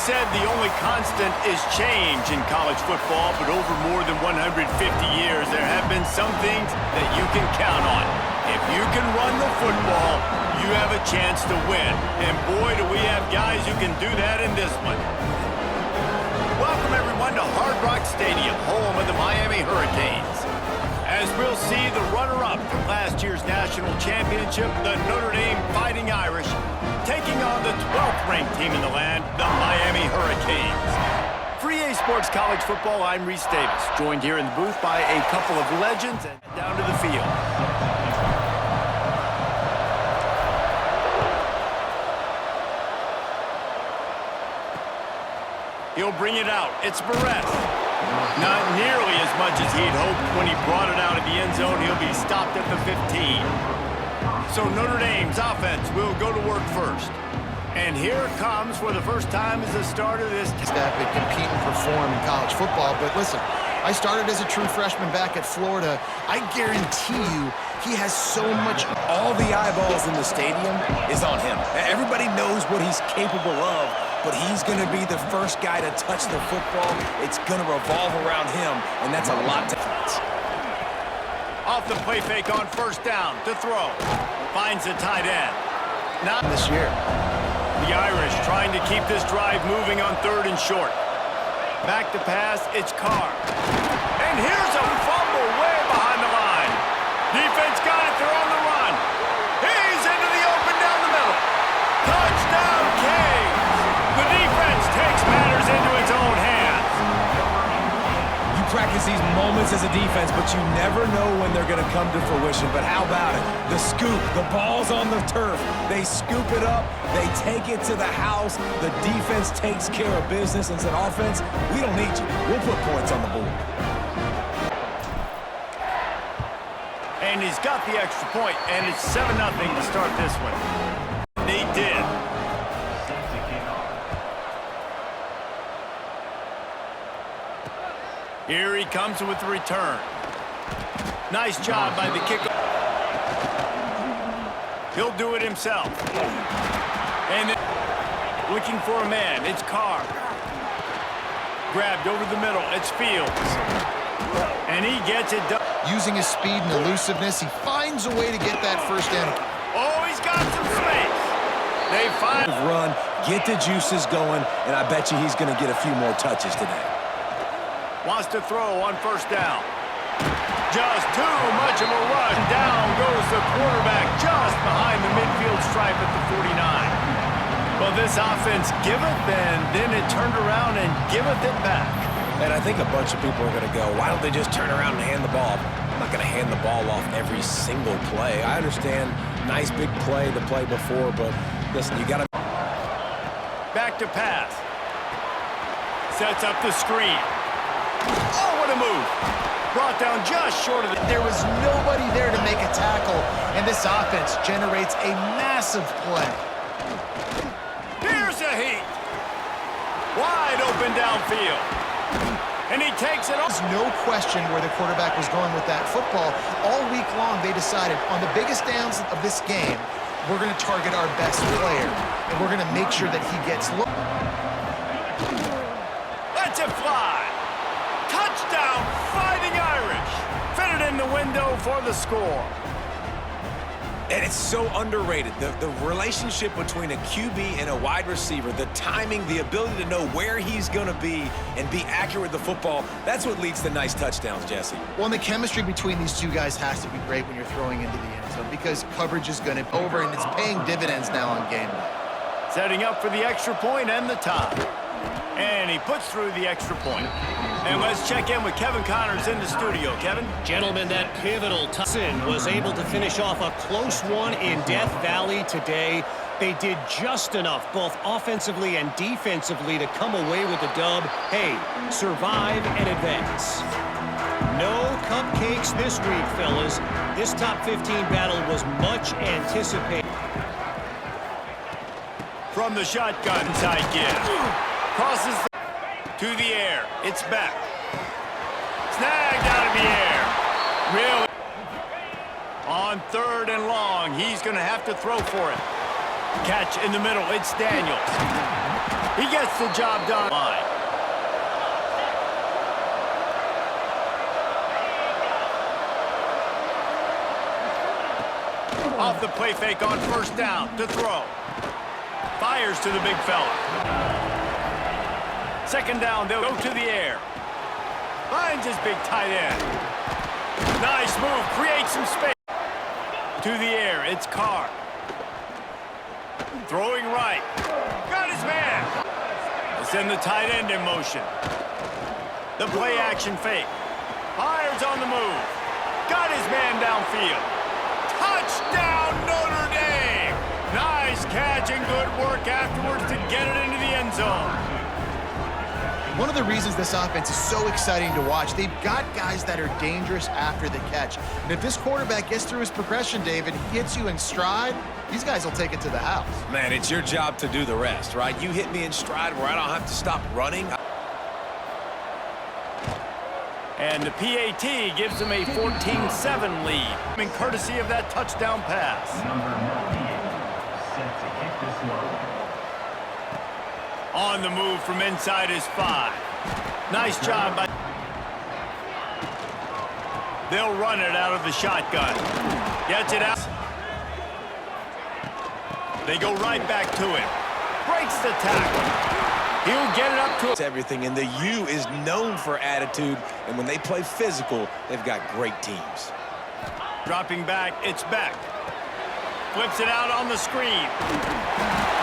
said the only constant is change in college football, but over more than 150 years, there have been some things that you can count on. If you can run the football, you have a chance to win. And boy, do we have guys who can do that in this one. Welcome, everyone, to Hard Rock Stadium, home of the Miami Hurricanes. As we'll see, the runner-up from last year's national championship, the Notre Dame Fighting Irish, taking on the 12th-ranked team in the land, the Miami Hurricanes. For EA Sports College Football, I'm Reese Davis, joined here in the booth by a couple of legends and down to the field. He'll bring it out. It's Barrett. Not nearly as much as he'd hoped when he brought it out of the end zone. He'll be stopped at the 15. So Notre Dame's offense will go to work first. And here it comes for the first time as the start of this. That could compete and perform in college football. But listen, I started as a true freshman back at Florida. I guarantee you he has so much. All the eyeballs in the stadium is on him. Everybody knows what he's capable of, but he's going to be the first guy to touch the football. It's going to revolve around him, and that's a lot to touch. Off the play fake on first down to throw. Finds the tight end. Not this year. The Irish trying to keep this drive moving on 3rd and short. Back to pass, it's Carr. And here's a fumble way behind the line. Defense got it, they're on the run. He's into the open down the middle. Touchdown, Canes. The defense takes matters into its own hands. You practice these moments as a defense, but you never know when they're going to come to fruition. But how about it? The scoop, the ball's on the turf. They scoop it up, they take it to the house. The defense takes care of business and said, offense, we don't need you. We'll put points on the board. And he's got the extra point, and it's 7-0 to start this one. They did. Here he comes with the return. Nice job by the kicker. He'll do it himself. And then looking for a man, it's Carr. Grabbed over the middle, it's Fields. And he gets it done. Using his speed and elusiveness, he finds a way to get that first down. Oh, he's got some space. They find run, get the juices going, and I bet you he's going to get a few more touches today. Wants to throw on first down. Just too much of a rush. Down goes the quarterback just behind the midfield stripe at the 49. Well, this offense giveth, and then it turned around and giveth it back. And I think a bunch of people are going to go, why don't they just turn around and hand the ball? I'm not going to hand the ball off every single play. I understand, nice big play the play before, but listen, you got to... Back to pass. Sets up the screen. Oh, what a move. Brought down just short of the... There was nobody there to make a tackle, and this offense generates a massive play. Here's a heat. Wide open downfield. And he takes it off. There's no question where the quarterback was going with that football. All week long, they decided on the biggest downs of this game, we're going to target our best player, and we're going to make sure that he gets low. Let's it fly. Touchdown, Fighting Irish. Fitted in the window for the score. And it's so underrated. The relationship between a QB and a wide receiver, the timing, the ability to know where he's going to be and be accurate with the football, that's what leads to nice touchdowns, Jesse. Well, and the chemistry between these two guys has to be great when you're throwing into the end zone because coverage is going to be over, and it's paying dividends now on game day. Setting up for the extra point and the tie. And he puts through the extra point. And let's check in with Kevin Connors in the studio. Kevin? Gentlemen, that pivotal Tussin was able to finish off a close one in Death Valley today. They did just enough, both offensively and defensively, to come away with the dub. Hey, survive and advance. No cupcakes this week, fellas. This top 15 battle was much anticipated. From the shotgun side give. Crosses to the air. It's back. Snagged out of the air. Really? On 3rd and long, he's going to have to throw for it. Catch in the middle. It's Daniels. He gets the job done. Off the play fake on first down to throw. Fires to the big fella. Second down, they'll go to the air. Finds his big tight end. Nice move, creates some space. To the air, it's Carr. Throwing right. Got his man. They send the tight end in motion. The play action fake. Fires on the move. Got his man downfield. Touchdown, Notre Dame! Nice catch and good work afterwards to get it into the end zone. One of the reasons this offense is so exciting to watch, they've got guys that are dangerous after the catch. And if this quarterback gets through his progression, David, hits you in stride, these guys will take it to the house. Man, it's your job to do the rest, right? You hit me in stride where I don't have to stop running. And the PAT gives them a 14-7 lead, in courtesy of that touchdown pass. On the move from inside his 5. Nice job by... They'll run it out of the shotgun. Gets it out. They go right back to him. Breaks the tackle. He'll get it up to... It's everything, and the U is known for attitude, and when they play physical, they've got great teams. Dropping back, it's Beck. Flips it out on the screen.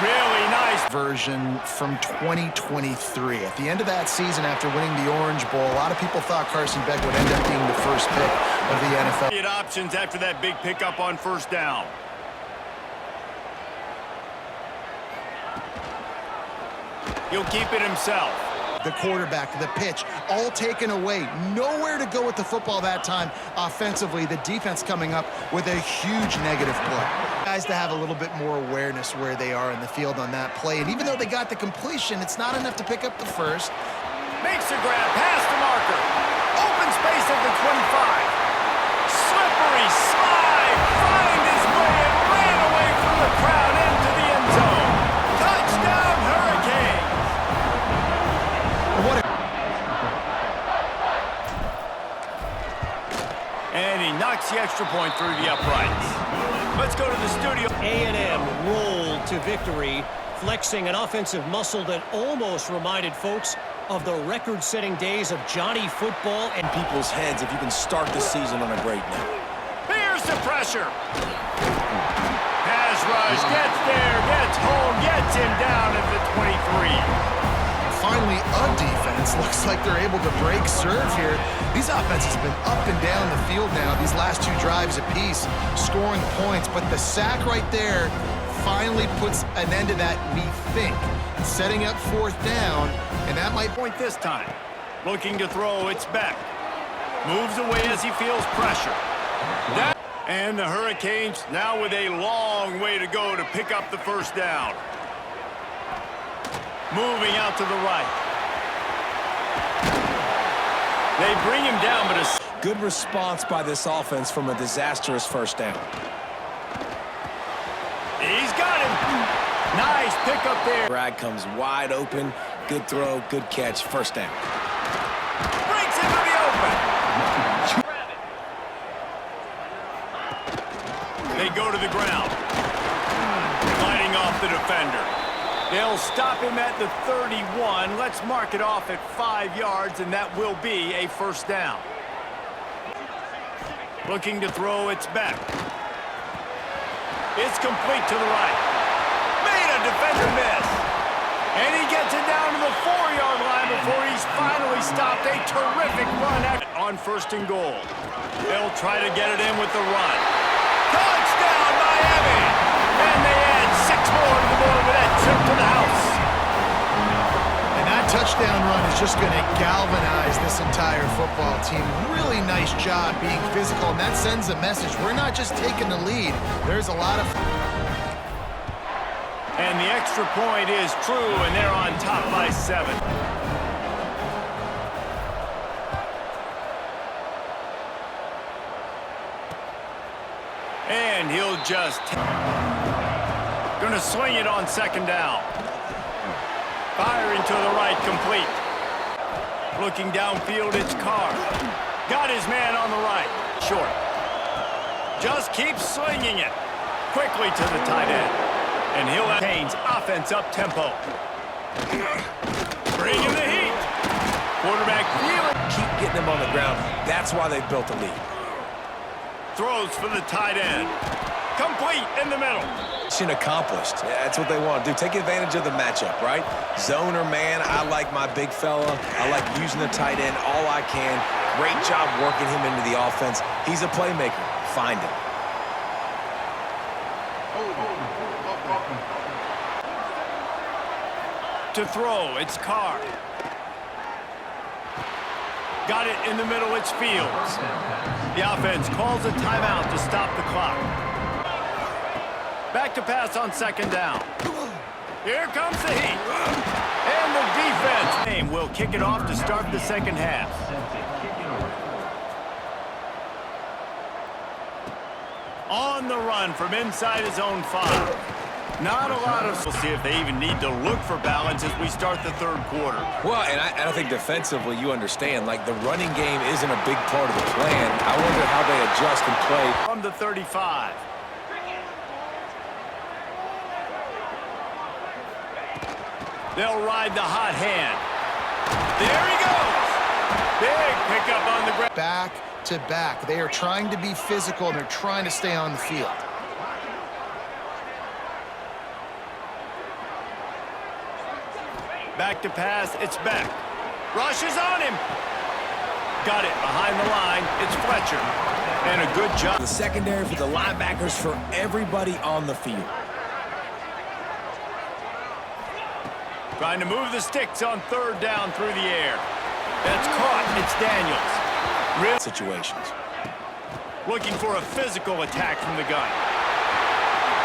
Really nice. Version from 2023. At the end of that season, after winning the Orange Bowl, a lot of people thought Carson Beck would end up being the first pick of the NFL. Get options after that big pickup on first down. He'll keep it himself. The quarterback, the pitch, all taken away. Nowhere to go with the football that time offensively. The defense coming up with a huge negative play. Guys to have a little bit more awareness where they are in the field on that play. And even though they got the completion, it's not enough to pick up the first. Makes a grab, pass to marker. Open space at the 25. Slippery slide. Find his way and ran away from the crowd into the end zone. Touchdown, Hurricanes. And he knocks the extra point through the uprights. Let's go to the studio. A&M rolled to victory, flexing an offensive muscle that almost reminded folks of the record-setting days of Johnny Football and People's heads if you can start the season on a great note. Here's the pressure. Pass rush, gets there, gets home, gets him down at the 23. Finally, a defense looks like they're able to break serve here. These offenses have been up and down the field now, these last 2 drives apiece, scoring points. But the sack right there finally puts an end to that, we think. Setting up fourth down, and that might point this time. Looking to throw, it's Beck. Moves away as he feels pressure. And the Hurricanes now with a long way to go to pick up the first down. Moving out to the right. They bring him down, but a good response by this offense from a disastrous first down. He's got him. Nice pick up there. Brad comes wide open. Good throw, good catch, first down. Breaks into the open. They go to the ground. Fighting off the defender. They'll stop him at the 31. Let's mark it off at 5 yards, and that will be a first down. Looking to throw, it's Beck. It's complete to the right. Made a defender miss. And he gets it down to the 4-yard line before he's finally stopped. A terrific run on first and goal. They'll try to get it in with the run. Touchdown, Miami! And they add 6 more to the board with that trip to the house. And that touchdown run is just going to galvanize this entire football team. Really nice job being physical, and that sends a message. We're not just taking the lead. There's a lot of... And the extra point is true, and they're on top by 7. And he'll just... Gonna swing it on second down. Firing to the right, complete. Looking downfield, it's Carr. Got his man on the right. Short. Just keeps slinging it. Quickly to the tight end. And he'll change offense up-tempo. Bringing the heat. Quarterback feeling. Keep getting them on the ground. That's why they built the lead. Throws for the tight end. Complete in the middle. Mission accomplished. That's what they want to do. Take advantage of the matchup, right? Zone or man, I like my big fella. I like using the tight end all I can. Great job working him into the offense. He's a playmaker. Find him. To throw, it's Carr. Got it in the middle, it's Fields. The offense calls a timeout to stop the clock. Back to pass on second down. Here comes the heat. And the defense will kick it off to start the second half. On the run from inside his own 5. Not a lot of... We'll see if they even need to look for balance as we start the third quarter. Well, and I think defensively, you understand, like, the running game isn't a big part of the plan. I wonder how they adjust and play. From the 35. They'll ride the hot hand. There he goes. Big pickup on the ground. Back to back. They are trying to be physical, and they're trying to stay on the field. Back to pass, it's Beck. Rushes on him. Got it behind the line. It's Fletcher. And a good job. The secondary for the linebackers, for everybody on the field. Trying to move the sticks on third down through the air. That's caught. It's Daniels. Real Situations. looking for a physical attack from the gun.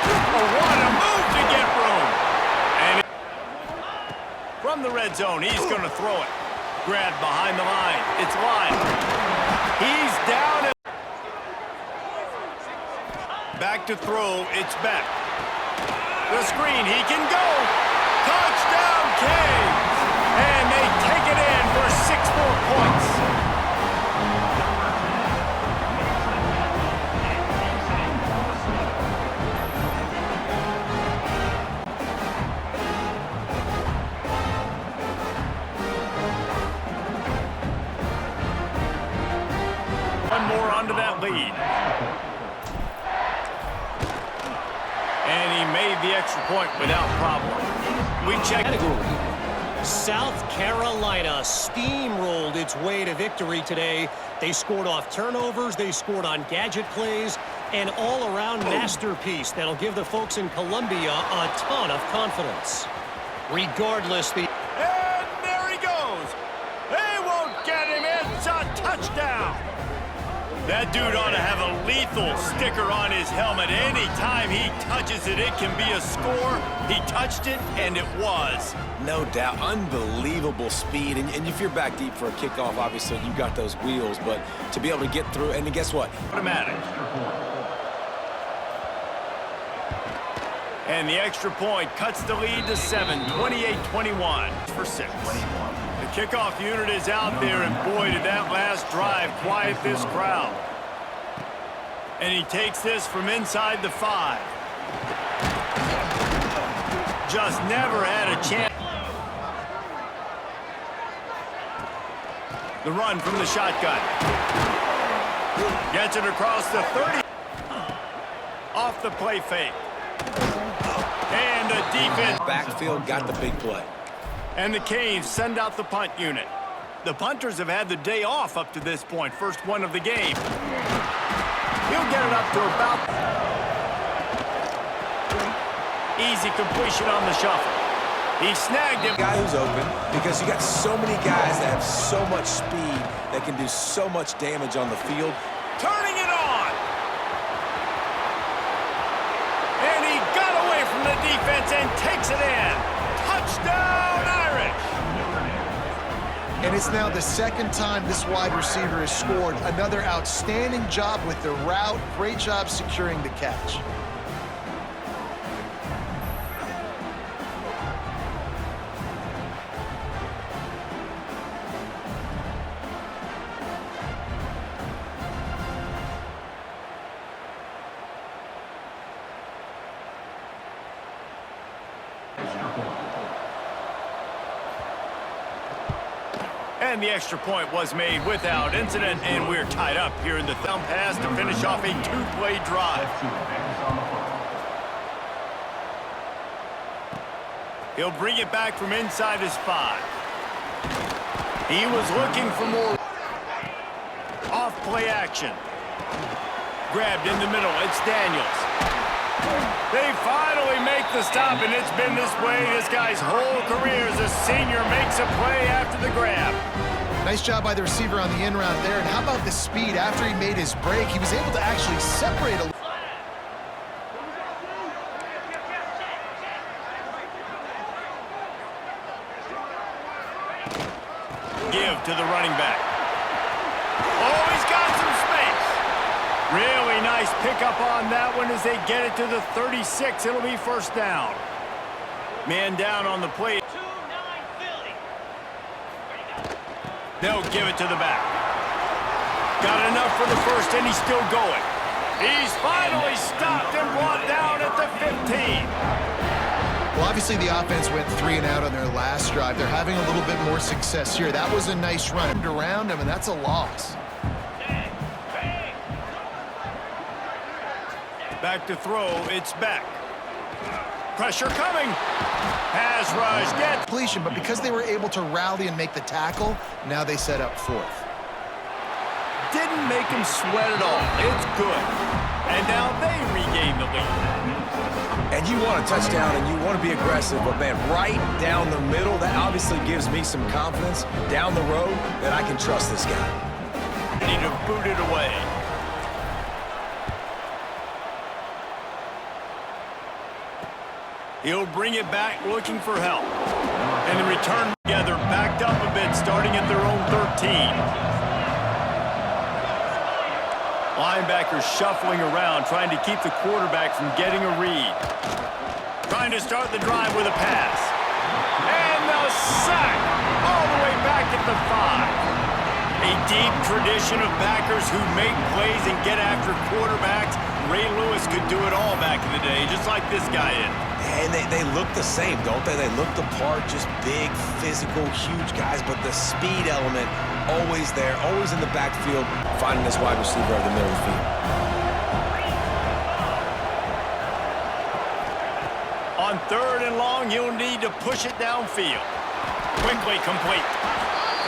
Oh, what a move to get room. And from the red zone, he's going to throw it. Grabbed behind the line. It's Lyle. He's down. Back to throw. It's Beck. The screen. He can go. Touchdown, Canes. And they take it in for 6 more points. One more onto that lead. And he made the extra point without problem. We check. South Carolina steamrolled its way to victory today. They scored off turnovers, they scored on gadget plays, an all-around masterpiece that'll give the folks in Columbia a ton of confidence. Regardless, the... And there he goes. They won't get him. It's a touchdown. That dude ought to have a lethal sticker on his helmet. Anytime he touches it, it can be a score. He touched it, and it was. No doubt. Unbelievable speed. And if you're back deep for a kickoff, obviously, you got those wheels. But to be able to get through, and guess what? Automatic. And the extra point cuts the lead to 7, 28-21 for 6. The kickoff unit is out there, and boy, did that last drive quiet this crowd. And he takes this from inside the 5. Just never had a chance. The run from the shotgun. Gets it across the 30. Off the play fake. And the defense. Backfield got the big play. And the Canes send out the punt unit. The punters have had the day off up to this point. First one of the game. He'll get it up to about... Easy completion on the shuffle. He snagged him. Guy who's open, because you got so many guys that have so much speed that can do so much damage on the field. Turning it on. And he got away from the defense and takes it in. Touchdown, Irish. And it's now the second time this wide receiver has scored. Another outstanding job with the route. Great job securing the catch. And the extra point was made without incident, and we're tied up here in the thumb pass to finish off a two-play drive. He'll bring it back from inside his 5. He was looking for more off-play action. Grabbed in the middle, it's Daniels. They finally make the stop, and it's been this way this guy's whole career as a senior makes a play after the grab. Nice job by the receiver on the in route there. And how about the speed after he made his break? He was able to actually separate a... Give to the running back. Oh, he's got some space. Really nice pickup on that one as they get it to the 36. It'll be first down. Man down on the play. They'll give it to the back. Got enough for the first, and he's still going. He's finally stopped and brought down at the 15. Well, obviously the offense went 3 and out on their last drive. They're having a little bit more success here. That was a nice run around him, and that's a loss. Back to throw, it's back. Pressure coming. Pass rush, get Completion, but because they were able to rally and make the tackle, now they set up 4th. Didn't make him sweat at all. It's good. And now they regain the lead. And you want a touchdown and you want to be aggressive, but man, right down the middle, that obviously gives me some confidence down the road that I can trust this guy. Need to boot it away. He'll bring it back looking for help. And the return together backed up a bit starting at their own 13. Linebackers shuffling around trying to keep the quarterback from getting a read. Trying to start the drive with a pass. And the sack all the way back at the 5. A deep tradition of backers who make plays and get after quarterbacks. Ray Lewis could do it all back in the day, just like this guy is. And they look the same, don't they? They look the part, just big, physical, huge guys, but the speed element always there, always in the backfield, finding this wide receiver of the middle of the field. On 3rd and long, you'll need to push it downfield. Quickly complete.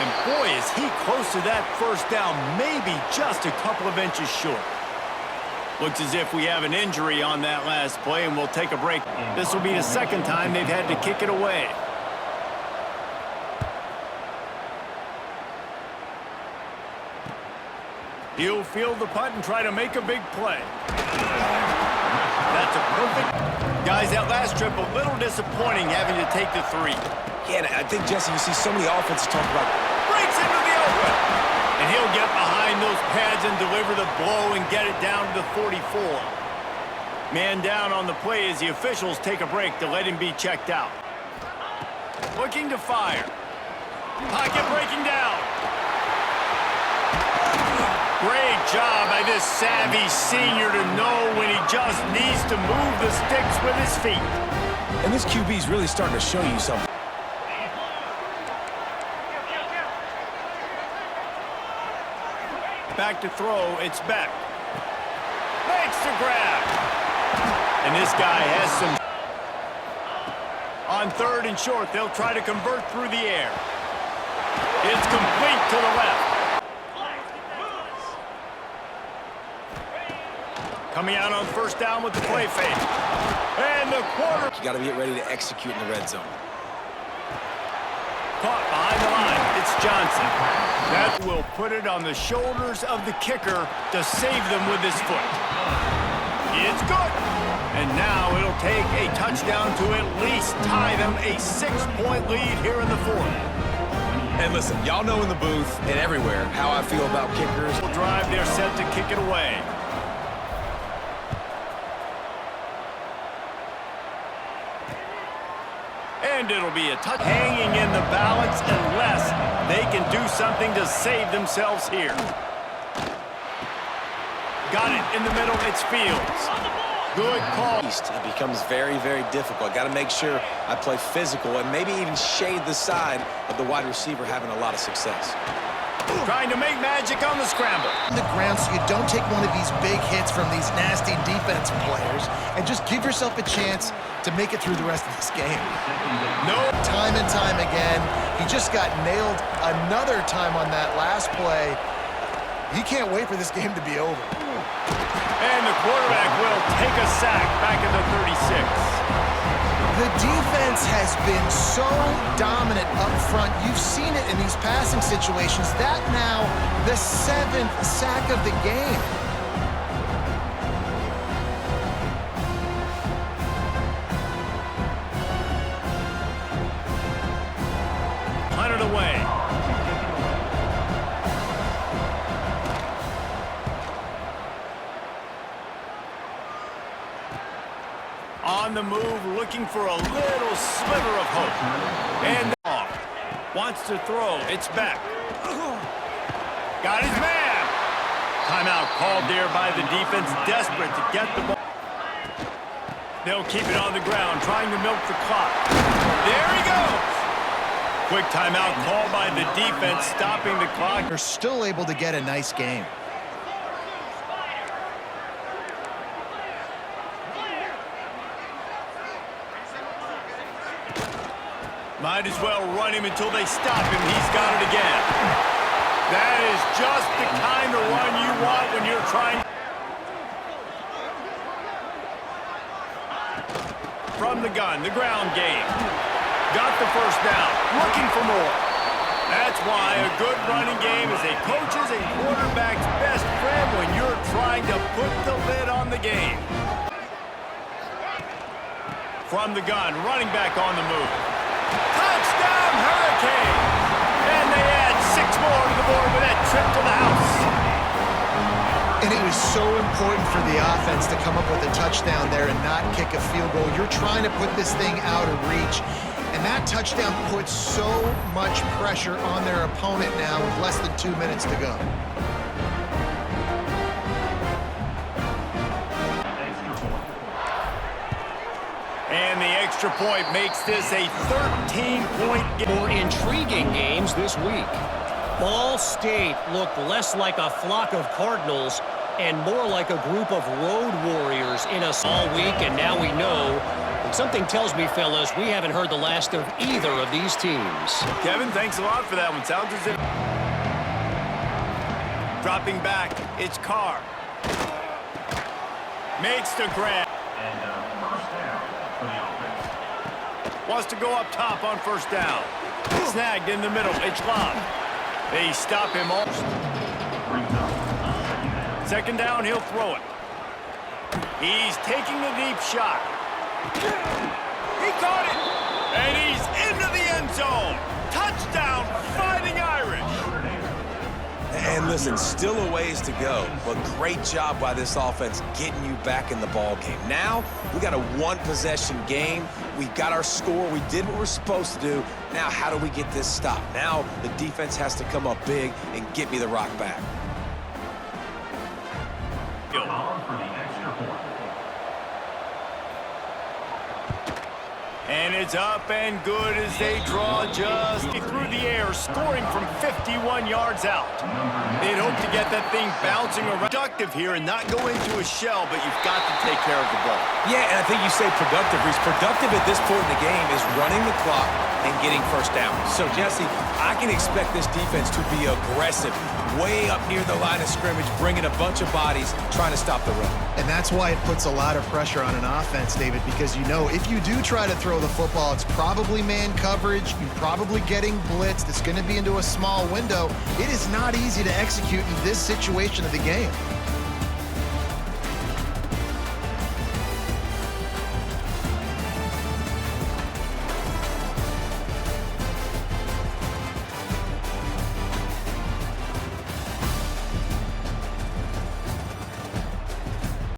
And boy, is he close to that first down, maybe just a couple of inches short. Looks as if we have an injury on that last play, and we'll take a break. This will be the second time they've had to kick it away. He'll field the punt and try to make a big play. That's a perfect... Guys, that last trip, a little disappointing having to take the 3. Yeah, I think, Jesse, you see so many offenses talk about... Breaks into the open. And he'll get behind those pads and deliver the blow and get it down to the 44. Man down on the play as the officials take a break to let him be checked out. Looking to fire. Pocket breaking down. Great job by this savvy senior to know when he just needs to move the sticks with his feet. And this QB is really starting to show you something. Back to throw, it's back. Makes the grab. And this guy has some... On 3rd and short, they'll try to convert through the air. It's complete to the left. Coming out on 1st down with the play fake. And the quarter... You got to get ready to execute in the red zone. Caught behind the line. It's Johnson. That will put it on the shoulders of the kicker to save them with his foot. It's good. And now it'll take a touchdown to at least tie them a 6-point lead here in the 4th. And listen, y'all know in the booth and everywhere how I feel about kickers. Drive, they're set to kick it away. And it'll be a touch hanging in the balance unless they can do something to save themselves here. Got it in the middle, it's Fields. Good call. It becomes very, very difficult. Got to make sure I play physical and maybe even shade the side of the wide receiver having a lot of success. Trying to make magic on the scramble. On the ground so you don't take one of these big hits from these nasty defense players and just give yourself a chance to make it through the rest of this game. No. Time and time again, he just got nailed another time on that last play. He can't wait for this game to be over. And the quarterback will take a sack back in the 36. The defense has been so dominant up front. You've seen it in these passing situations. That now the 7th sack of the game. Punted away. On the move, looking for a little sliver of hope. And wants to throw. It's back. Got his man. Timeout called there by the defense, desperate to get the ball. They'll keep it on the ground, trying to milk the clock. There he goes. Quick timeout called by the defense, stopping the clock. They're still able to get a nice game. Might as well run him until they stop him. He's got it again. That is just the kind of run you want when you're trying. From the gun, the ground game. Got the first down. Looking for more. That's why a good running game is a coach's and quarterback's best friend when you're trying to put the lid on the game. From the gun, running back on the move. Touchdown, Hurricane! And they add 6 more to the board with that trip to the house. And it was so important for the offense to come up with a touchdown there and not kick a field goal. You're trying to put this thing out of reach. And that touchdown puts so much pressure on their opponent now with less than 2 minutes to go. And the extra point makes this a 13-point game. More intriguing games this week. Ball State looked less like a flock of Cardinals and more like a group of road warriors in us all week, and now we know. And something tells me, fellas, we haven't heard the last of either of these teams. Kevin, thanks a lot for that one. Sounds as if... Dropping back, it's Carr. Makes the grab. Wants to go up top on first down. Snagged in the middle. It's Love. They stop him all. Second down, he'll throw it. He's taking the deep shot. He caught it. And he's into the end zone. Touchdown, Fighting Irish. And listen, still a ways to go, but great job by this offense getting you back in the ball game. Now, we got a one-possession game. We got our score. We did what we're supposed to do. Now, how do we get this stopped? Now, the defense has to come up big and get me the rock back. And it's up and good as they draw just through the air, scoring from 51 yards out. They'd hope to get that thing bouncing around. Productive here and not go into a shell, but you've got to take care of the ball. Yeah, and I think you say productive, Reese. Productive at this point in the game is running the clock and getting first down. So, Jesse, I can expect this defense to be aggressive, way up near the line of scrimmage, bringing a bunch of bodies, trying to stop the run. And that's why it puts a lot of pressure on an offense, David, because you know if you do try to throw the football, it's probably man coverage, you're probably getting blitzed, it's going to be into a small window. It is not easy to execute in this situation of the game.